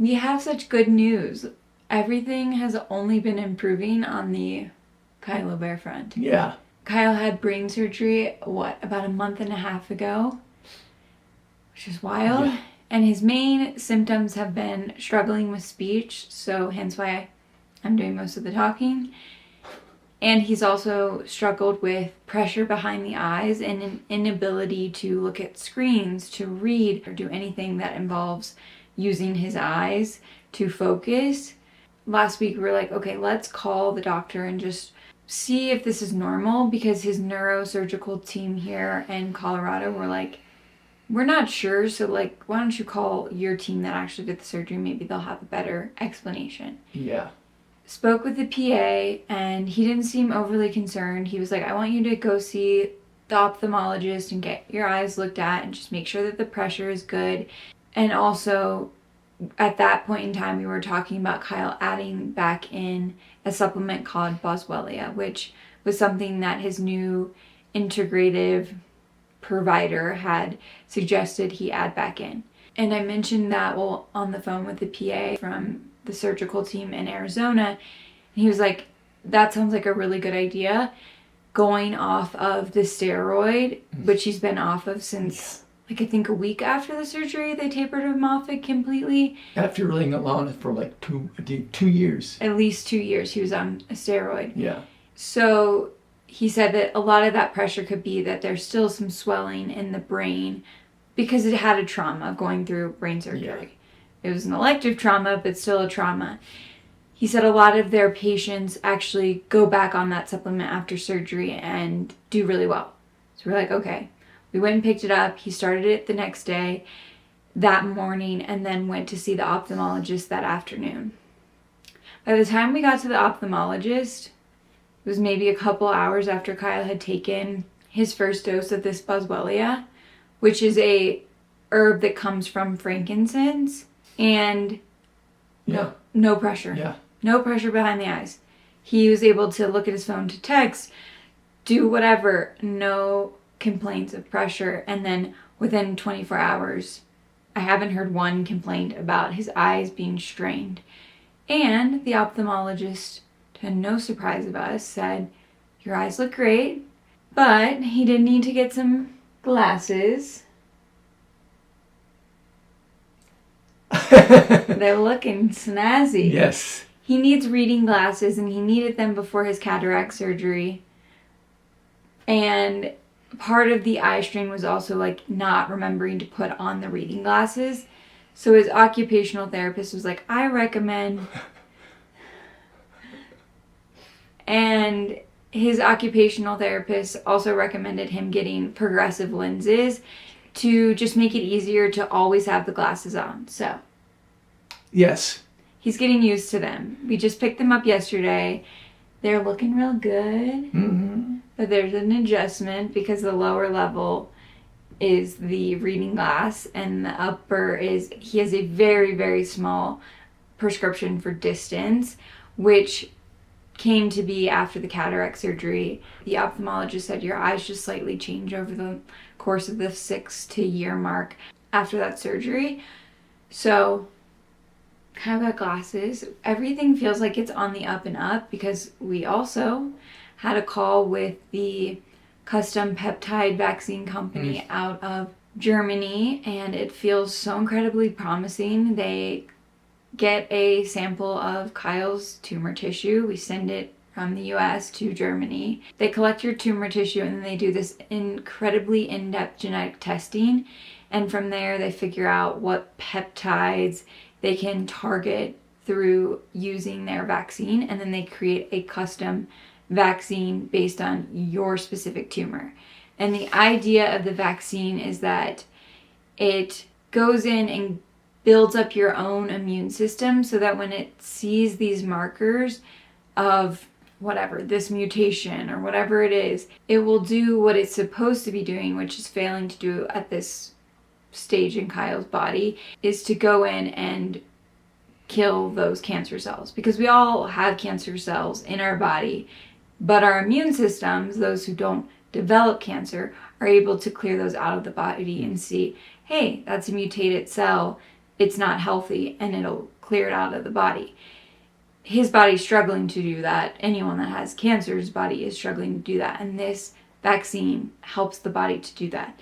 We have such good news. Everything has only been improving on the Kyle Aubert front. Yeah. Kyle had brain surgery, about a month and a half ago, which is wild. Yeah. And his main symptoms have been struggling with speech, so hence why I'm doing most of the talking. And he's also struggled with pressure behind the eyes and an inability to look at screens, to read, or do anything that involves using his eyes to focus. Last week we were like, okay, let's call the doctor and just see if this is normal, because his neurosurgical team here in Colorado were like, we're not sure, so like, why don't you call your team that actually did the surgery? Maybe they'll have a better explanation. Yeah. Spoke with the PA, and he didn't seem overly concerned. He was like, I want you to go see the ophthalmologist and get your eyes looked at and just make sure that the pressure is good. And also, at that point in time, we were talking about Kyle adding back in a supplement called Boswellia, which was something that his new integrative provider had suggested he add back in. And I mentioned that on the phone with the PA from the surgical team in Arizona, and he was like, that sounds like a really good idea, going off of the steroid, which he's been off of since I think a week after the surgery. They tapered him off it completely. After being on it for like 2 years. At least 2 years he was on a steroid. Yeah. So he said that a lot of that pressure could be that there's still some swelling in the brain because it had a trauma of going through brain surgery. Yeah. It was an elective trauma, but still a trauma. He said a lot of their patients actually go back on that supplement after surgery and do really well. So we're like, okay. We went and picked it up. He started it the next day, that morning, and then went to see the ophthalmologist that afternoon. By the time we got to the ophthalmologist, it was maybe a couple hours after Kyle had taken his first dose of this Boswellia, which is a herb that comes from frankincense, and no pressure. Yeah. No pressure behind the eyes. He was able to look at his phone to text, do whatever, no complaints of pressure. And then within 24 hours, I haven't heard one complaint about his eyes being strained. And the ophthalmologist, to no surprise of us, said, your eyes look great, but he did need to get some glasses. They're looking snazzy. Yes. He needs reading glasses, and he needed them before his cataract surgery. And part of the eye strain was also like not remembering to put on the reading glasses. So his occupational therapist was like, I recommend. And his occupational therapist also recommended him getting progressive lenses to just make it easier to always have the glasses on. So yes, he's getting used to them. We just picked them up yesterday. They're looking real good. Mm-hmm. But there's an adjustment because the lower level is the reading glass and the upper is, he has a very, very small prescription for distance, which came to be after the cataract surgery. The ophthalmologist said your eyes just slightly change over the course of the 6 to year mark after that surgery. So Kyle got glasses. Everything feels like it's on the up and up because we also had a call with the custom peptide vaccine company out of Germany, and it feels so incredibly promising. They get a sample of Kyle's tumor tissue. We send it from the US to Germany. They collect your tumor tissue, and then they do this incredibly in-depth genetic testing, and from there they figure out what peptides they can target through using their vaccine, and then they create a custom vaccine based on your specific tumor. And the idea of the vaccine is that it goes in and builds up your own immune system so that when it sees these markers of whatever, this mutation or whatever it is, it will do what it's supposed to be doing, which is failing to do at this stage in Kyle's body, is to go in and kill those cancer cells. Because we all have cancer cells in our body, but our immune systems, those who don't develop cancer, are able to clear those out of the body and see, hey, that's a mutated cell. it's not healthy and it'll clear it out of the body. His body's struggling to do that. Anyone that has cancer's body is struggling to do that. And this vaccine helps the body to do that.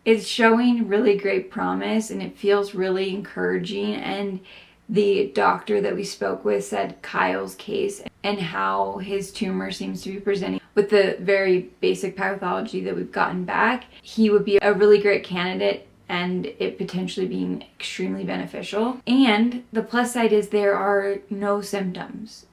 It's showing really great promise and it feels really encouraging. And the doctor that we spoke with said Kyle's case and how his tumor seems to be presenting with the very basic pathology that we've gotten back, he would be a really great candidate and it potentially being extremely beneficial. And the plus side is there are no symptoms.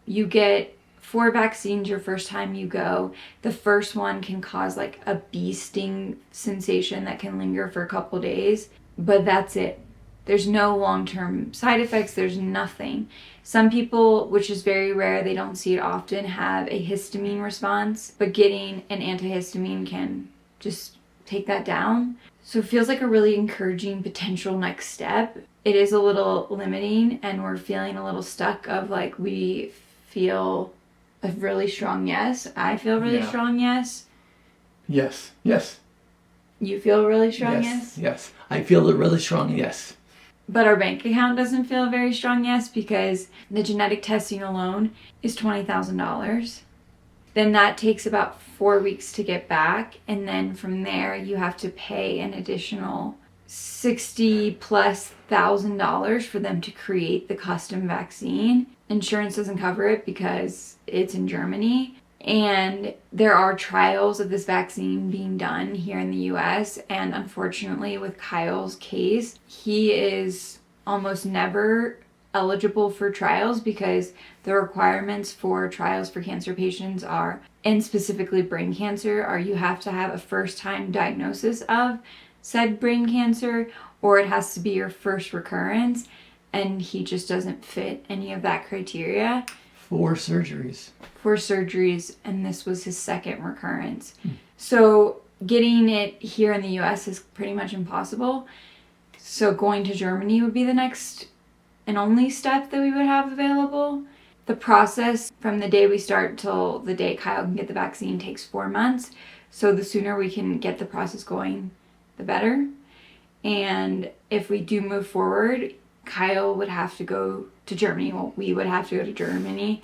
You get 4 vaccines your first time you go. The first one can cause like a bee sting sensation that can linger for a couple days, but that's it. There's no long-term side effects. There's nothing. Some people, which is very rare, they don't see it often, have a histamine response, but getting an antihistamine can just take that down. So it feels like a really encouraging potential next step. It is a little limiting and we're feeling a little stuck of like we feel a really strong yes. I feel really strong yes. Yes. Yes. You feel really strong yes? Yes. I feel a really strong yes. But our bank account doesn't feel a very strong yes because the genetic testing alone is $20,000. Then that takes about 4 weeks to get back. And then from there, you have to pay an additional $60,000+ for them to create the custom vaccine. Insurance doesn't cover it because it's in Germany. And there are trials of this vaccine being done here in the US. And unfortunately, with Kyle's case, he is almost never eligible for trials because the requirements for trials for cancer patients are, and specifically brain cancer, are you have to have a first-time diagnosis of said brain cancer, or it has to be your first recurrence. And he just doesn't fit any of that criteria. 4 surgeries. 4 surgeries, and this was his second recurrence. So getting it here in the US is pretty much impossible. So going to Germany would be the next and only step that we would have available. The process from the day we start till the day Kyle can get the vaccine takes 4 months. So the sooner we can get the process going, the better. And if we do move forward, Kyle would have to go to Germany. Well, we would have to go to Germany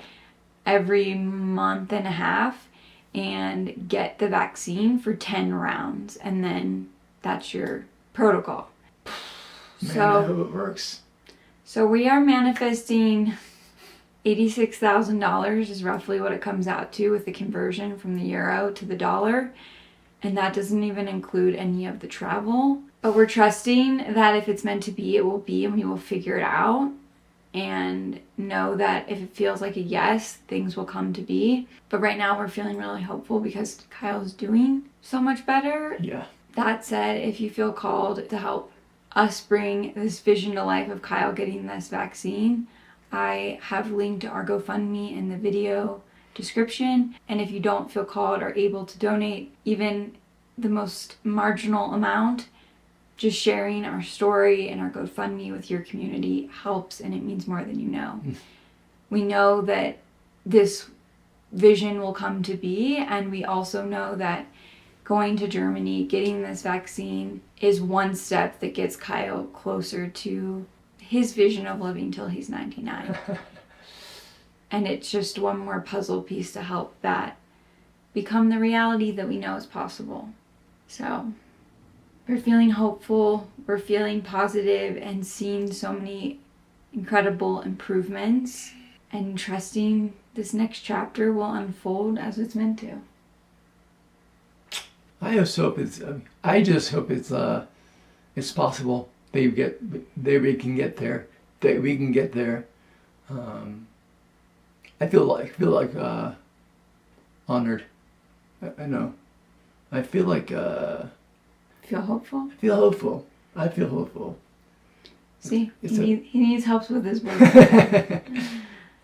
every month and a half and get the vaccine for 10 rounds. And then that's your protocol. Man, I hope it works. So we are manifesting $86,000 is roughly what it comes out to with the conversion from the euro to the dollar. And that doesn't even include any of the travel. But we're trusting that if it's meant to be, it will be, and we will figure it out. And know that if it feels like a yes, things will come to be. But right now we're feeling really hopeful because Kyle's doing so much better. Yeah. That said, if you feel called to help us bring this vision to life of Kyle getting this vaccine, I have linked our GoFundMe in the video description. And if you don't feel called or able to donate even the most marginal amount, just sharing our story and our GoFundMe with your community helps, and it means more than you know. We know that this vision will come to be, and we also know that going to Germany, getting this vaccine is one step that gets Kyle closer to his vision of living till he's 99. And it's just one more puzzle piece to help that become the reality that we know is possible. So we're feeling hopeful, we're feeling positive and seeing so many incredible improvements and trusting this next chapter will unfold as it's meant to. I just hope it's possible. We can get there. That we can get there. I feel like honored. I know. I feel like. Feel hopeful? I feel hopeful. I feel hopeful. See, he needs help with his work.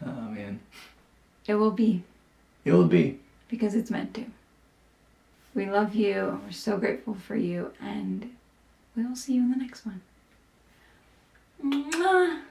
Oh man. It will be. It will be. Because it's meant to. We love you, and we're so grateful for you, and we will see you in the next one. Mwah.